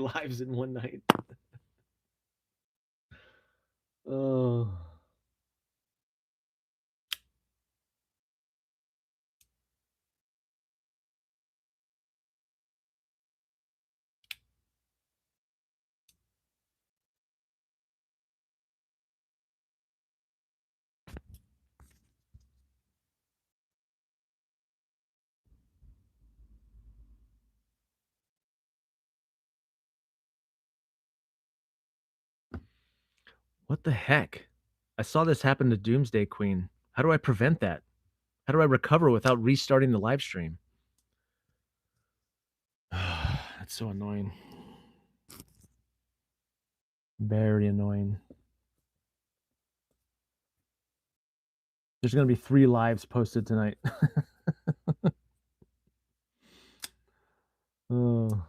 lives in one night. Oh. What the heck? I saw this happen to Doomsday Queen. How do I prevent that? How do I recover without restarting the live stream? That's so annoying. Very annoying. There's going to be 3 lives posted tonight. Oh.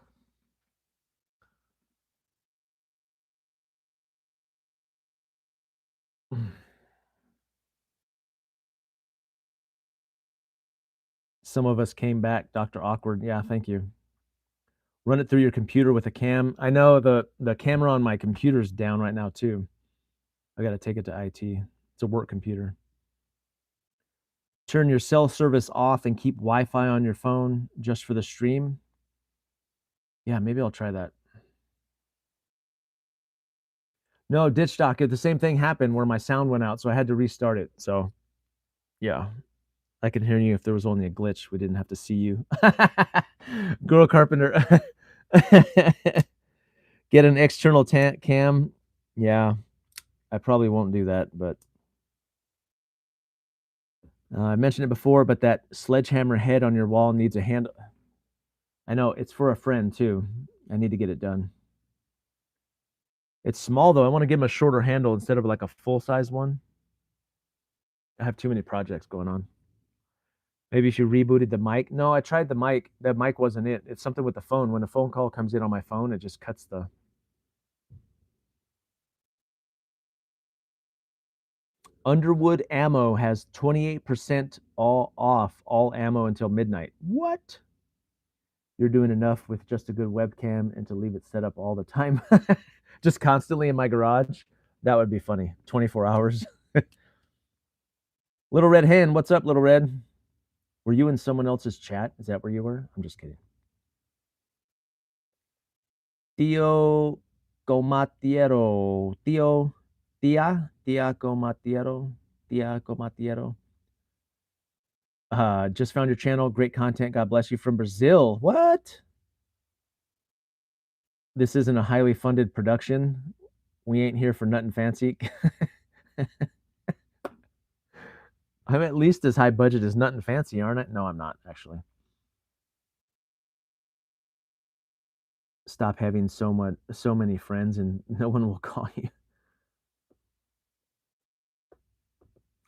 Some of us came back, Dr. Awkward. Yeah, thank you. Run it through your computer with a cam. I know the camera on my computer is down right now too. I got to take it to IT. It's a work computer. Turn your cell service off and keep Wi-Fi on your phone just for the stream. Yeah, maybe I'll try that. No, ditch dock. The same thing happened where my sound went out, so I had to restart it. So, yeah, I can hear you if there was only a glitch. We didn't have to see you. Girl Carpenter. Get an external cam. Yeah, I probably won't do that, but I mentioned it before, but that sledgehammer head on your wall needs a handle. I know, it's for a friend too. I need to get it done. It's small though. I want to give him a shorter handle instead of like a full-size one. I have too many projects going on. Maybe if you rebooted the mic. No, I tried the mic. That mic wasn't it. It's something with the phone. When a phone call comes in on my phone, it just cuts the... Underwood Ammo has 28% all off all ammo until midnight. What? You're doing enough with just a good webcam and to leave it set up all the time. Just constantly in my garage. That would be funny. 24 hours. Little Red Hen, what's up, Little Red? Were you in someone else's chat? Is that where you were? I'm just kidding. Tio Comatiero. Tia Comatiero. Tia Comatiero. Just found your channel. Great content. God bless you from Brazil. What? This isn't a highly funded production. We ain't here for nothing fancy. I'm at least as high budget as nothing fancy, aren't I? No, I'm not, actually. Stop having so many friends and no one will call you.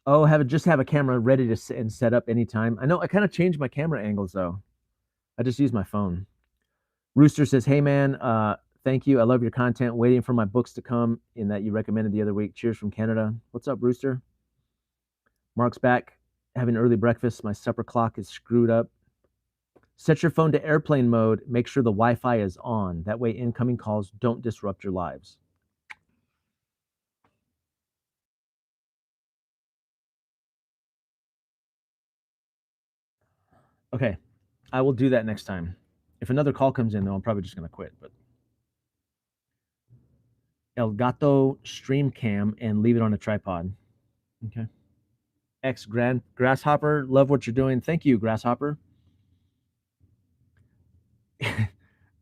Oh, just have a camera ready to and set up anytime. I know I kind of changed my camera angles though. I just use my phone. Rooster says, "Hey man, thank you. I love your content. Waiting for my books to come in that you recommended the other week. Cheers from Canada." What's up, Rooster? Mark's back. Having early breakfast. My supper clock is screwed up. Set your phone to airplane mode. Make sure the Wi-Fi is on. That way incoming calls don't disrupt your lives. Okay, I will do that next time. If another call comes in, though, I'm probably just going to quit. But Elgato stream cam and leave it on a tripod. Okay. Grasshopper, love what you're doing. Thank you, Grasshopper.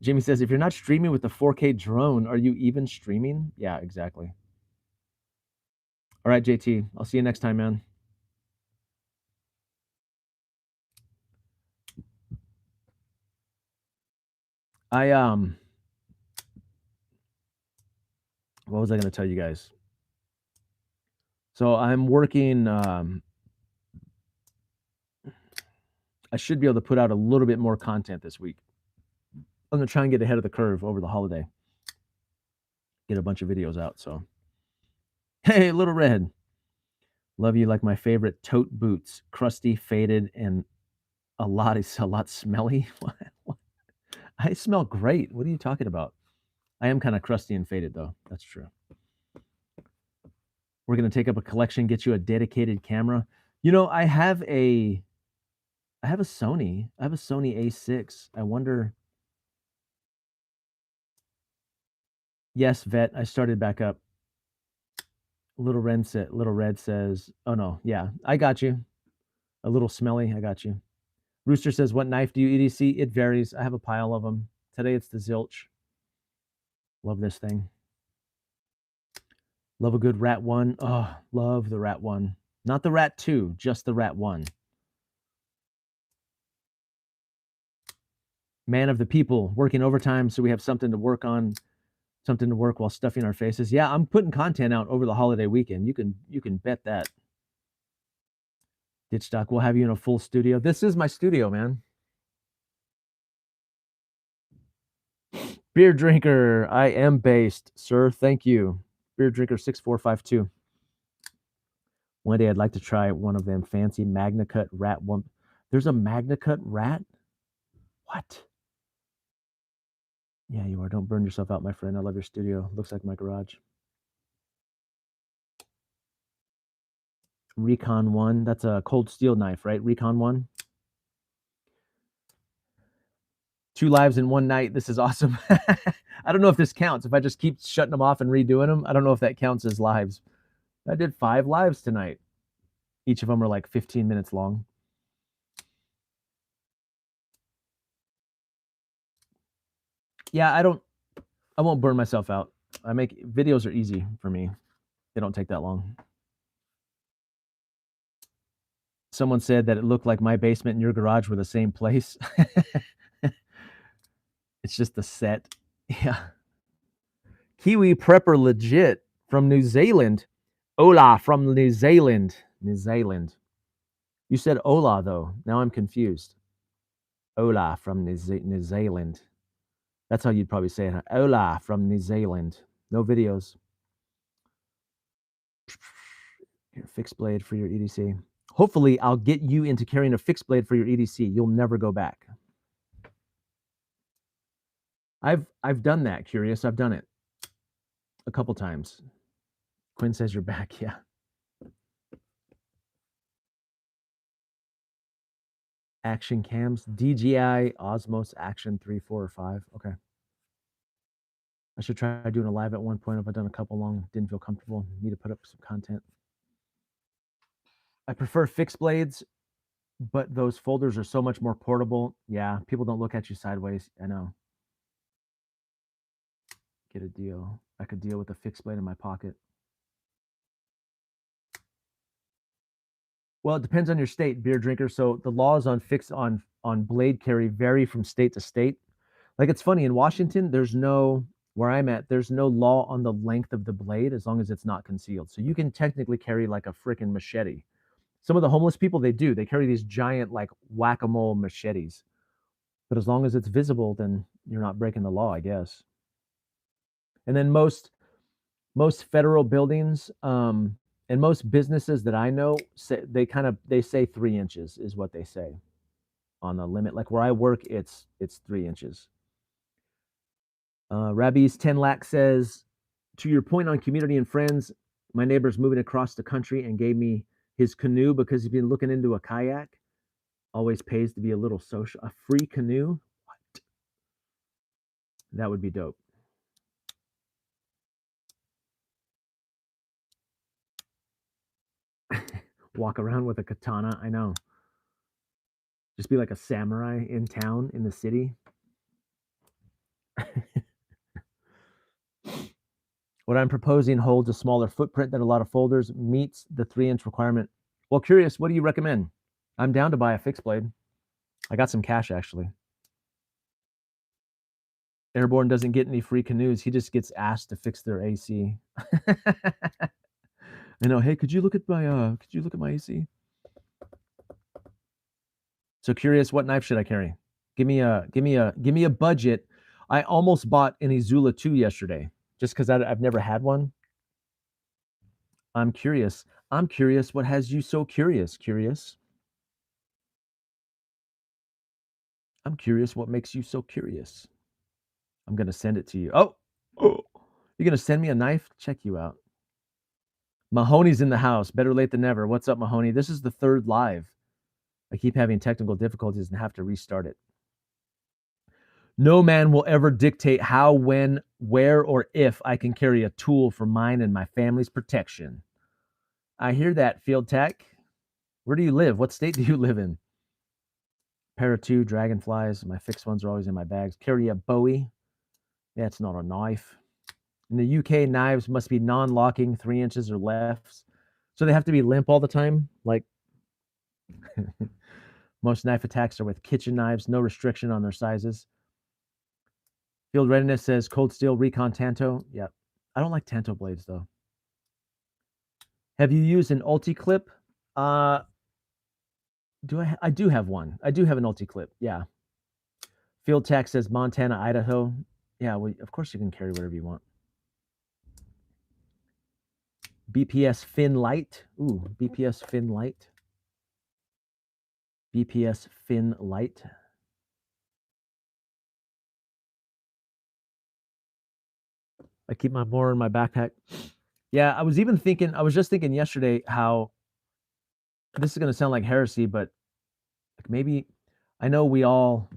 Jimmy says, if you're not streaming with the 4K drone, are you even streaming? Yeah, exactly. All right, JT, I'll see you next time, man. What was I going to tell you guys? So I'm working, I should be able to put out a little bit more content this week. I'm going to try and get ahead of the curve over the holiday. Get a bunch of videos out, so. Hey, Little Red. Love you like my favorite tote boots. Crusty, faded, and a lot smelly. I smell great. What are you talking about? I am kind of crusty and faded though. That's true. We're gonna take up a collection, get you a dedicated camera. You know, I have a Sony. I have a Sony A6. I wonder. Yes, vet. I started back up. Little Red says, "Oh no, yeah, I got you. A little smelly. I got you." Rooster says, "What knife do you EDC?" It varies. I have a pile of them. Today it's the Zilch. Love this thing. Love a good Rat 1. Oh, love the Rat 1. Not the Rat 2, just the Rat 1. Man of the people, working overtime so we have something to work on, something to work while stuffing our faces. Yeah, I'm putting content out over the holiday weekend. You can bet that. Ditch Doc, we'll have you in a full studio. This is my studio, man. Beer drinker, I am based, sir. Thank you. Beer drinker 6452. One day I'd like to try one of them fancy Magna Cut rat one. There's a Magna Cut rat? What? Yeah, you are. Don't burn yourself out, my friend. I love your studio. Looks like my garage. Recon 1. That's a cold steel knife, right? Recon 1. 2 lives in one night. This is awesome. I don't know if this counts. If I just keep shutting them off and redoing them, I don't know if that counts as lives. I did 5 lives tonight. Each of them are like 15 minutes long. Yeah, I won't burn myself out. I make videos are easy for me. They don't take that long. Someone said that it looked like my basement and your garage were the same place. It's just the set. Yeah. Kiwi Prepper legit from New Zealand. Hola from New Zealand. New Zealand. You said hola though. Now I'm confused. Hola from New Zealand. That's how you'd probably say it. Hola from New Zealand. No videos. Here, fixed blade for your EDC. Hopefully, I'll get you into carrying a fixed blade for your EDC. You'll never go back. I've done that, Curious. I've done it a couple times. Quinn says you're back. Yeah. Action cams, DJI Osmos Action 3, 4, or 5. Okay. I should try doing a live at one point. If I've done a couple long, didn't feel comfortable. Need to put up some content. I prefer fixed blades, but those folders are so much more portable. Yeah, people don't look at you sideways. I know. Get a deal. I could deal with a fixed blade in my pocket. Well, it depends on your state, beer drinker. So the laws on blade carry vary from state to state. Like it's funny in Washington, there's no where I'm at, there's no law on the length of the blade as long as it's not concealed. So you can technically carry like a freaking machete. Some of the homeless people they do. They carry these giant like whack-a-mole machetes. But as long as it's visible, then you're not breaking the law, I guess. And then most federal buildings and most businesses that I know say they say 3 inches is what they say on the limit. Like where I work, it's 3 inches. Rabbi's 10 lakh says, to your point on community and friends, my neighbor's moving across the country and gave me his canoe because he's been looking into a kayak. Always pays to be a little social. A free canoe? What? That would be dope. Walk around with a katana. I know. Just be like a samurai in town, in the city. What I'm proposing holds a smaller footprint than a lot of folders, meets the 3-inch requirement. Well, curious, what do you recommend? I'm down to buy a fixed blade. I got some cash actually. Airborne doesn't get any free canoes. He just gets asked to fix their AC. I know. Hey, could you look at my AC? So curious, what knife should I carry? Give me a budget. I almost bought an Izula 2 yesterday just because I've never had one. I'm curious. I'm curious. What has you so curious? Curious. I'm curious. What makes you so curious? I'm gonna send it to you. Oh, You gonna send me a knife? Check you out. Mahoney's in the house. Better late than never. What's up, Mahoney? This is the third live. I keep having technical difficulties and have to restart it. No man will ever dictate how, when, where, or if I can carry a tool for mine and my family's protection. I hear that, Field Tech. Where do you live? What state do you live in? Pair of 2 dragonflies. My fixed ones are always in my bags. Carry a Bowie. Yeah, it's not a knife. In the UK, knives must be non-locking, 3 inches or less. So they have to be limp all the time. Like most knife attacks are with kitchen knives. No restriction on their sizes. Field Readiness says Cold Steel Recon Tanto. Yeah, I don't like Tanto blades though. Have you used an Ulti clip? Do I do have one. I do have an Ulti clip. Yeah. Field Tech says Montana, Idaho. Yeah, well, of course you can carry whatever you want. BPS Fin Light. Ooh, BPS Fin Light. BPS Fin Light. I keep my more in my backpack. Yeah, I was just thinking yesterday how this is going to sound like heresy, but like maybe I know we all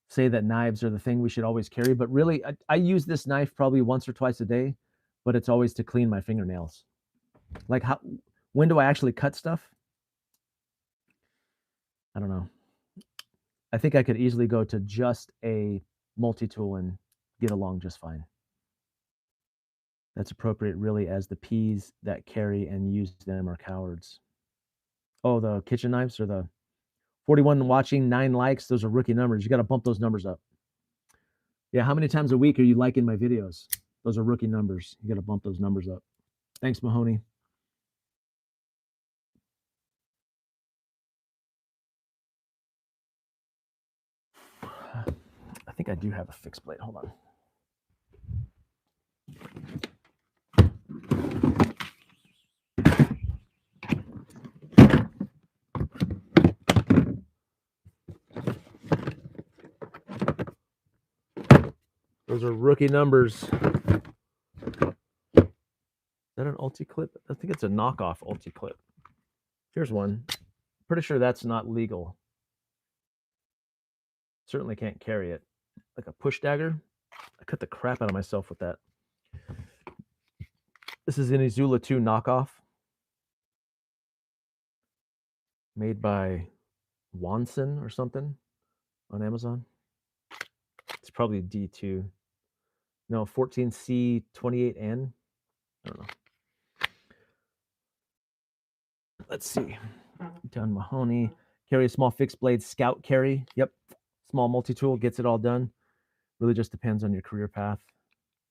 say that knives are the thing we should always carry, but really I use this knife probably once or twice a day, but it's always to clean my fingernails. Like when do I actually cut stuff? I don't know. I think I could easily go to just a multi-tool and get along just fine. That's appropriate, really, as the peas that carry and use them are cowards. Oh, the kitchen knives or the 41 watching, 9 likes. Those are rookie numbers. You got to bump those numbers up. Yeah, how many times a week are you liking my videos? Those are rookie numbers. You got to bump those numbers up. Thanks, Mahoney. I think I do have a fixed blade. Hold on. Those are rookie numbers. Is that an Ulti clip? I think it's a knockoff Ulti clip. Here's one. Pretty sure that's not legal. Certainly can't carry it. Like a push dagger. I cut the crap out of myself with that. This is an Izula 2 knockoff. Made by Wanson or something on Amazon. It's probably D2. No, 14C28N. I don't know. Let's see. Done Mahoney. Carry a small fixed blade scout carry. Yep. Small multi-tool gets it all done. Really just depends on your career path.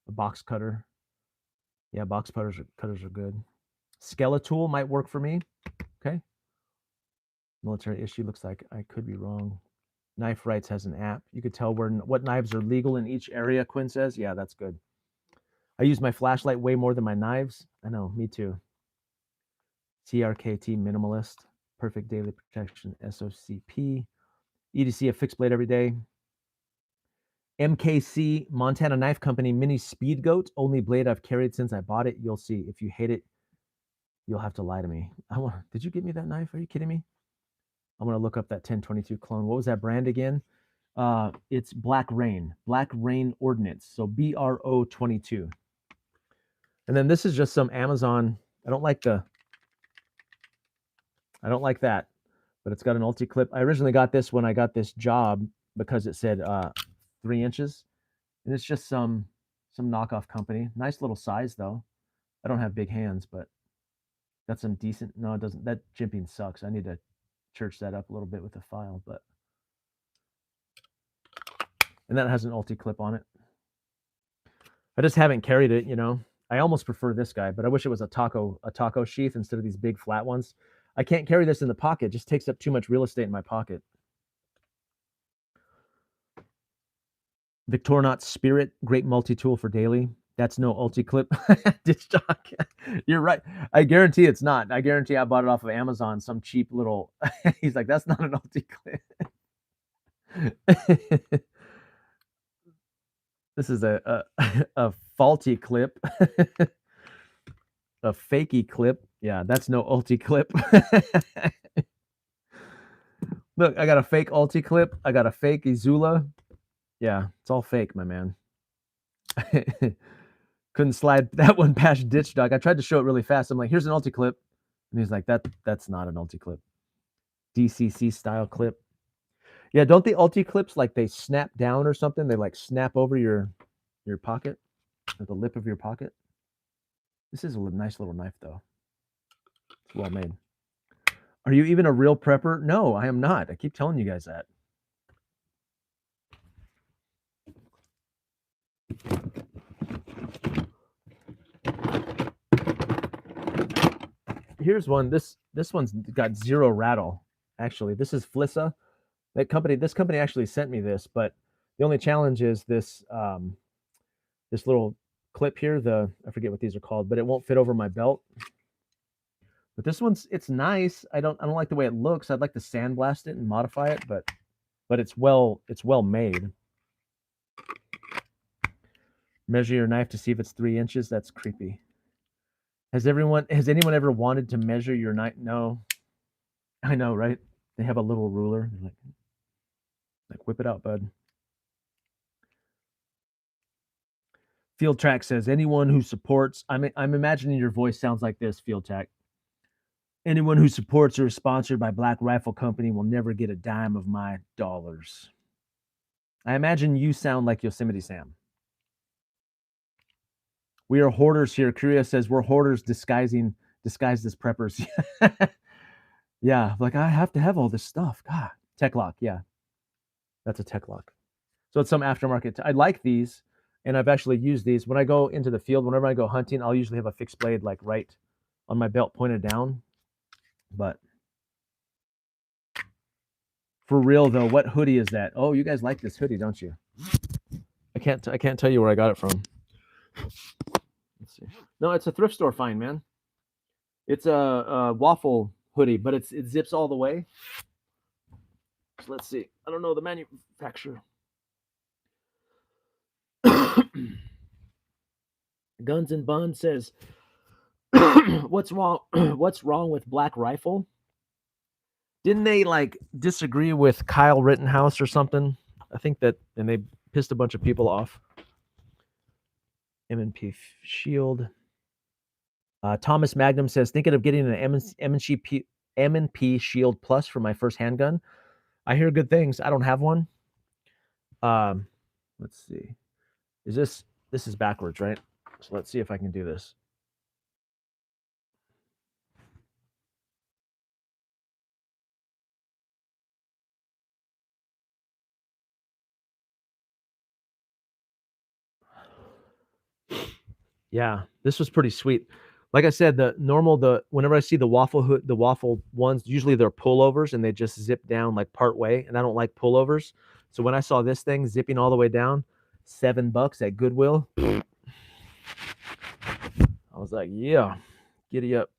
A box cutter. Yeah, box cutters are good. Skeletool might work for me. Okay. Military issue looks like I could be wrong. Knife Rights has an app. You could tell what knives are legal in each area, Quinn says. Yeah, that's good. I use my flashlight way more than my knives. I know, me too. CRKT Minimalist. Perfect Daily Protection. SOCP. EDC, a fixed blade every day. MKC, Montana Knife Company, Mini Speed Goat. Only blade I've carried since I bought it. You'll see. If you hate it, you'll have to lie to me. Did you give me that knife? Are you kidding me? I'm going to look up that 1022 clone. What was that brand again? It's Black Rain Ordnance. So BRO 22. And then this is just some Amazon. I don't like that, but it's got an Ulti clip. I originally got this when I got this job because it said 3 inches, and it's just some knockoff company. Nice little size though. I don't have big hands, but that's some decent. No, it doesn't. That jimping sucks. I need to church that up a little bit with the file, but. And that has an Ulti clip on it. I just haven't carried it, you know. I almost prefer this guy, but I wish it was a taco sheath instead of these big flat ones. I can't carry this in the pocket. It just takes up too much real estate in my pocket. Victorinox Spirit, great multi-tool for daily. That's no Ulti clip. Ditch Doc. You're right. I guarantee it's not. I guarantee I bought it off of Amazon, some cheap little. He's like, that's not an Ulti clip. This is a a faulty clip, a fakey clip. Yeah, that's no ulti clip. Look, I got a fake ulti clip. I got a fake Izula. Yeah, it's all fake, my man. Couldn't slide that one past Ditch Dog. I tried to show it really fast. I'm like, here's an ulti clip. And he's like, that's not an ulti clip. DCC style clip. Yeah, don't the ulti clips like they snap down or something? They like snap over your pocket or the lip of your pocket. This is a nice little knife though. It's well made. Are you even a real prepper? No, I am not. I keep telling you guys that. Here's one. This one's got zero rattle. Actually, this is Flissa. This company actually sent me this, but the only challenge is this this little clip here. I forget what these are called, but it won't fit over my belt. But this it's nice. I don't like the way it looks. I'd like to sandblast it and modify it, but it's well made. Measure your knife to see if it's 3 inches. That's creepy. Has anyone ever wanted to measure your knife? No. I know, right? They have a little ruler. Like whip it out, bud. Field Track says anyone who supports. I'm imagining your voice sounds like this. Field Track. Anyone who supports or is sponsored by Black Rifle Company will never get a dime of my dollars. I imagine you sound like Yosemite Sam. We are hoarders here. Kuria says we're hoarders disguised as preppers. Yeah, like I have to have all this stuff. God, Tech Lock. Yeah, that's a Tech Lock. So it's some aftermarket. I like these, and I've actually used these when I go into the field. Whenever I go hunting, I'll usually have a fixed blade like right on my belt, pointed down. But for real though, what hoodie is that? Oh, you guys like this hoodie, don't you? I can't tell you where I got it from. Let's see. No, it's a thrift store find, man. It's a waffle hoodie, but it zips all the way. So let's see. I don't know the manufacturer. Guns and Bun says, "What's wrong? What's wrong with Black Rifle? Didn't they like disagree with Kyle Rittenhouse or something? I think that, and they pissed a bunch of people off." M&P Shield. Thomas Magnum says, thinking of getting an M&P Shield Plus for my first handgun. I hear good things. I don't have one. Let's see. This is backwards, right? So let's see if I can do this. Yeah, this was pretty sweet. Like I said, whenever I see the waffle ones, usually they're pullovers and they just zip down like part way, and I don't like pullovers. So when I saw this thing zipping all the way down, $7 at Goodwill, I was like, yeah, giddy up.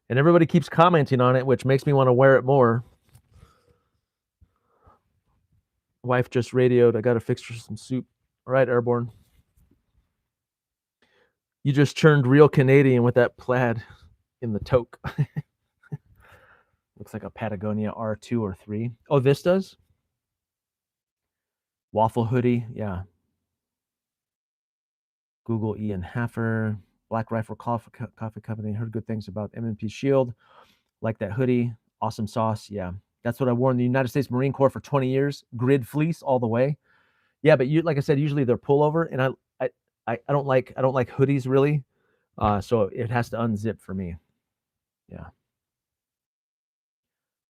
And everybody keeps commenting on it, which makes me want to wear it more. Wife just radioed, I got to fix for some soup. All right, Airborne. You just turned real Canadian with that plaid in the toque. Looks like a Patagonia R2 or 3. Oh, this does? Waffle hoodie, yeah. Google Ian Haffer. Black Rifle Coffee Company. Heard good things about M&P Shield. Like that hoodie. Awesome sauce, yeah. That's what I wore in the United States Marine Corps for 20 years. Grid fleece all the way. Yeah, but like I said, usually they're pullover, and I don't like hoodies really. So it has to unzip for me. Yeah.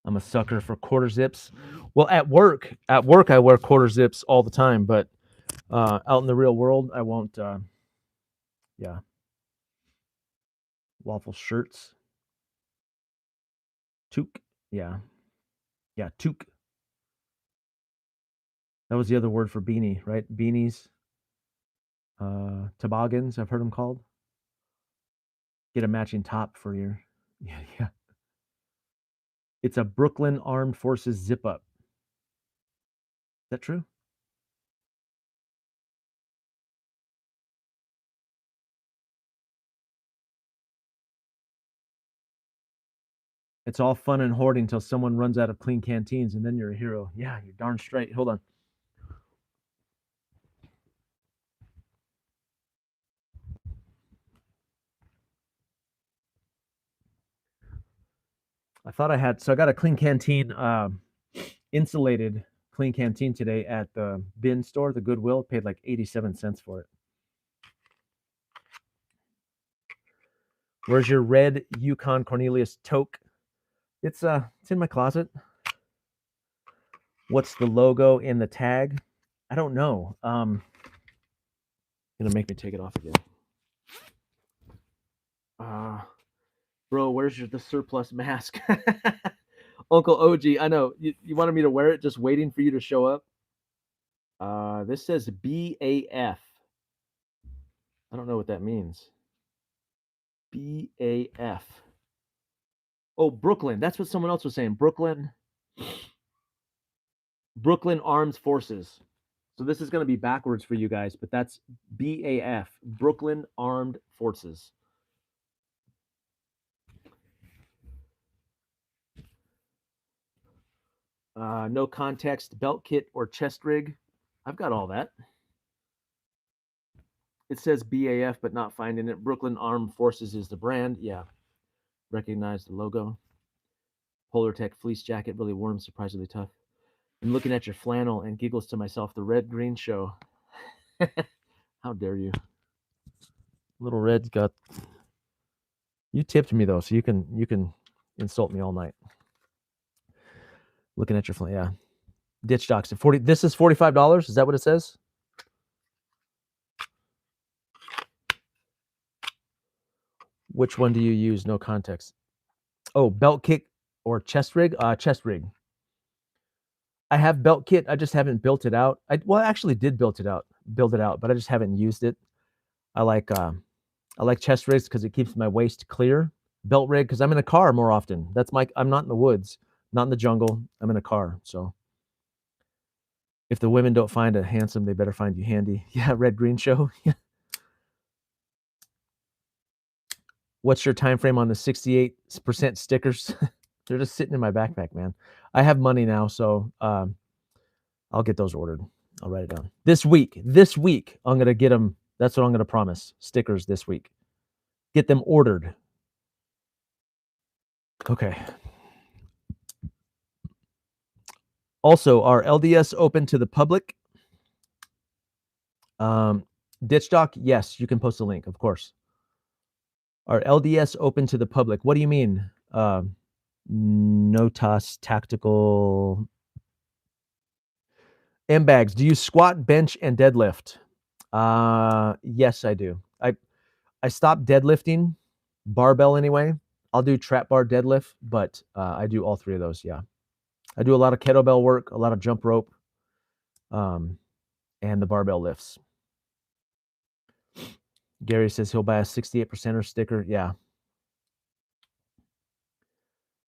I'm a sucker for quarter zips. Well, at work I wear quarter zips all the time, but out in the real world, I won't. Yeah. Waffle shirts. Toque. Yeah. Yeah, toque. That was the other word for beanie, right? Beanies. Toboggans, I've heard them called. Get a matching top for your. Yeah, yeah. It's a Brooklyn Armed Forces zip up. Is that true? It's all fun and hoarding until someone runs out of clean canteens, and then you're a hero. Yeah, you're darn straight. Hold on. I thought I had, so I got a clean canteen, insulated clean canteen today at the bin store, the Goodwill. Paid like 87 cents for it. Where's your red Yukon Cornelius toque? It's in my closet. What's the logo in the tag? I don't know. Gonna make me take it off again. Bro, where's the surplus mask? Uncle OG, I know you wanted me to wear it, just waiting for you to show up. This says BAF. I don't know what that means. BAF. Oh, Brooklyn. That's what someone else was saying. Brooklyn Armed Forces. So this is going to be backwards for you guys, but that's BAF, Brooklyn Armed Forces. No context, belt kit, or chest rig. I've got all that. It says BAF, but not finding it. Brooklyn Armed Forces is the brand. Yeah. Recognize the logo. Polartec fleece jacket, really warm, surprisingly tough. I'm looking at your flannel and giggles to myself, the red green show. How dare you? Little Red's got, you tipped me though, so you can insult me all night. Looking at your flannel, yeah. Ditch Docs at 40. This is $45. Is that what it says? Which one do you use? No context. Oh, belt kick or chest rig? Chest rig. I have belt kit. I just haven't built it out. I actually did build it out, but I just haven't used it. I like chest rigs because it keeps my waist clear. Belt rig because I'm in a car more often. I'm not in the woods, not in the jungle. I'm in a car. So if the women don't find it handsome, they better find you handy. Yeah, red green show. What's your time frame on the 68% stickers? They're just sitting in my backpack, man. I have money now, so I'll get those ordered. I'll write it down. This week, I'm going to get them. That's what I'm going to promise. Stickers this week. Get them ordered. Okay. Also, are LDS open to the public? Ditch Doc, yes, you can post a link, of course. Are LDS open to the public? What do you mean? Notas tactical M bags. Do you squat, bench, and deadlift? Yes, I do. I stopped deadlifting, barbell anyway. I'll do trap bar deadlift, but I do all three of those. Yeah, I do a lot of kettlebell work, a lot of jump rope, and the barbell lifts. Gary says he'll buy a 68%er sticker. Yeah.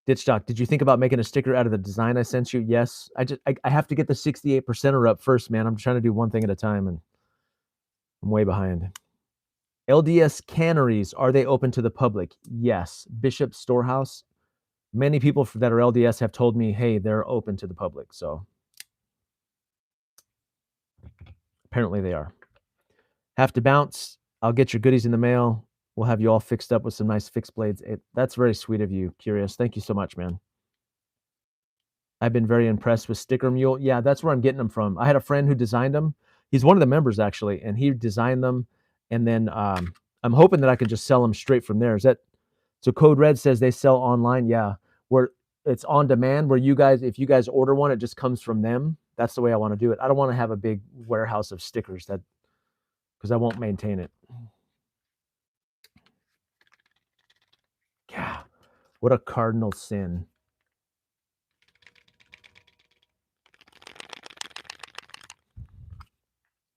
Ditch Doc, did you think about making a sticker out of the design I sent you? Yes. I have to get the 68%er up first, man. I'm trying to do one thing at a time, and I'm way behind. LDS canneries, are they open to the public? Yes. Bishop Storehouse. Many people that are LDS have told me, hey, they're open to the public. So apparently they are. Have to bounce. I'll get your goodies in the mail. We'll have you all fixed up with some nice fixed blades. That's very sweet of you, Curious. Thank you so much, man. I've been very impressed with Sticker Mule. Yeah, that's where I'm getting them from. I had a friend who designed them. He's one of the members, actually, and he designed them. And then I'm hoping that I can just sell them straight from there. Is that so? Code Red says they sell online. Yeah, where it's on demand, where if you guys order one, it just comes from them. That's the way I want to do it. I don't want to have a big warehouse of stickers because I won't maintain it. Yeah, what a cardinal sin.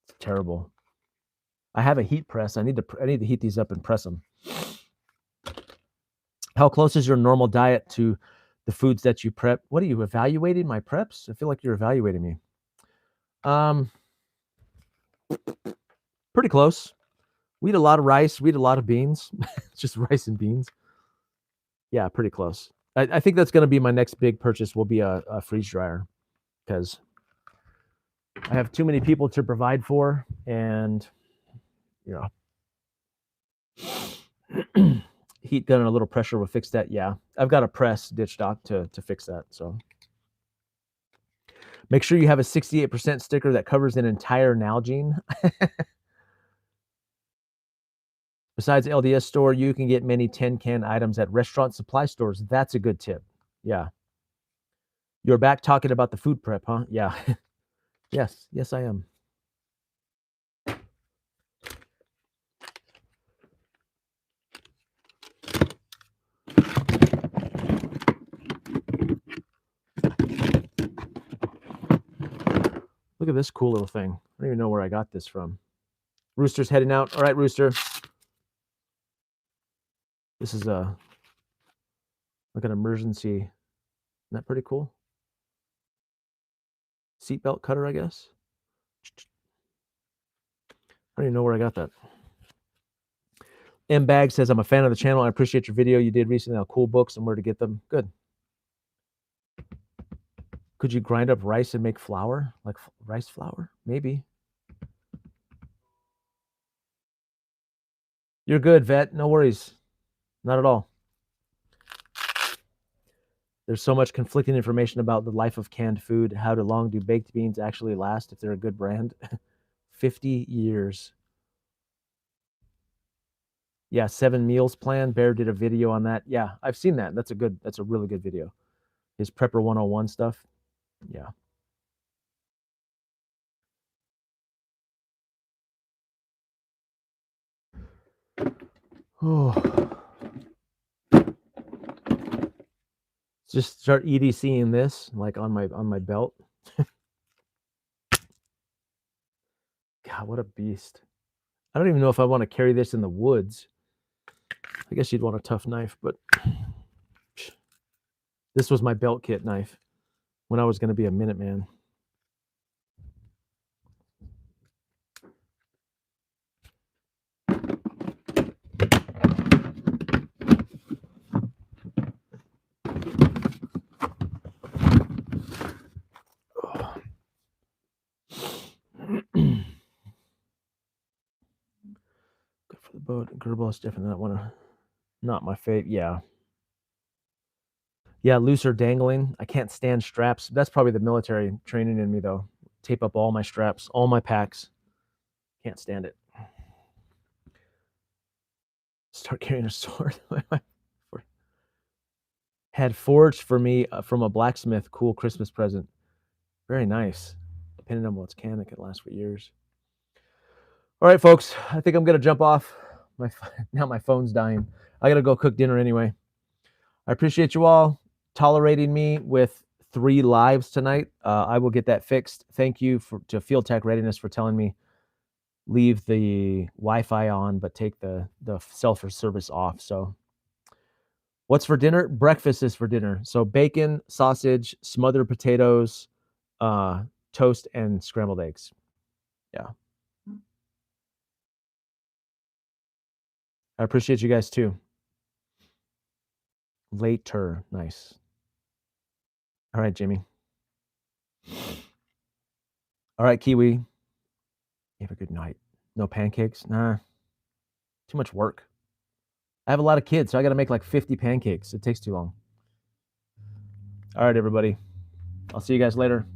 It's terrible. I have a heat press. I need to heat these up and press them. How close is your normal diet to the foods that you prep? What are you evaluating my preps? I feel like you're evaluating me. Pretty close. We eat a lot of rice. We eat a lot of beans. It's just rice and beans. Yeah, pretty close. I think that's going to be my next big purchase. Will be a freeze dryer, because I have too many people to provide for, and you know, heat gun and a little pressure will fix that. Yeah, I've got a press ditch dock to fix that. So make sure you have a 68% sticker that covers an entire Nalgene. Besides LDS store, you can get many 10-can items at restaurant supply stores. That's a good tip. Yeah. You're back talking about the food prep, huh? Yeah. Yes, I am. Look at this cool little thing. I don't even know where I got this from. Rooster's heading out. All right, Rooster. This is like an emergency. Isn't that pretty cool? Seatbelt cutter, I guess. I don't even know where I got that. M Bag says, I'm a fan of the channel. I appreciate your video you did recently on cool books and where to get them. Good. Could you grind up rice and make flour? Like rice flour? Maybe. You're good, Vet. No worries. Not at all. There's so much conflicting information about the life of canned food. How long do baked beans actually last if they're a good brand? 50 years. Yeah, 7 meals plan. Bear did a video on that. Yeah, I've seen that. That's a really good video. His Prepper 101 stuff. Yeah. Oh. Just start EDCing this like on my belt. God, what a beast. I don't even know if I want to carry this in the woods. I guess you'd want a tough knife, but this was my belt kit knife when I was going to be a Minuteman. Good for the boat. Gerbil is different than that one. Not my fave. Yeah. Yeah, looser dangling. I can't stand straps. That's probably the military training in me, though. Tape up all my straps, all my packs. Can't stand it. Start carrying a sword. Had forged for me from a blacksmith. Cool Christmas present. Very nice. Depending on what's can, it could last for years. All right, folks. I think I'm gonna jump off. Now my phone's dying. I gotta go cook dinner anyway. I appreciate you all tolerating me with 3 lives tonight. I will get that fixed. Thank you to Field Tech Readiness for telling me leave the Wi-Fi on, but take the cell for service off. So what's for dinner? Breakfast is for dinner. So bacon, sausage, smothered potatoes, toast, and scrambled eggs. Yeah. I appreciate you guys too. Later. Nice. All right, Jimmy. All right, Kiwi. You have a good night. No pancakes? Nah. Too much work. I have a lot of kids, so I got to make like 50 pancakes. It takes too long. All right, everybody. I'll see you guys later.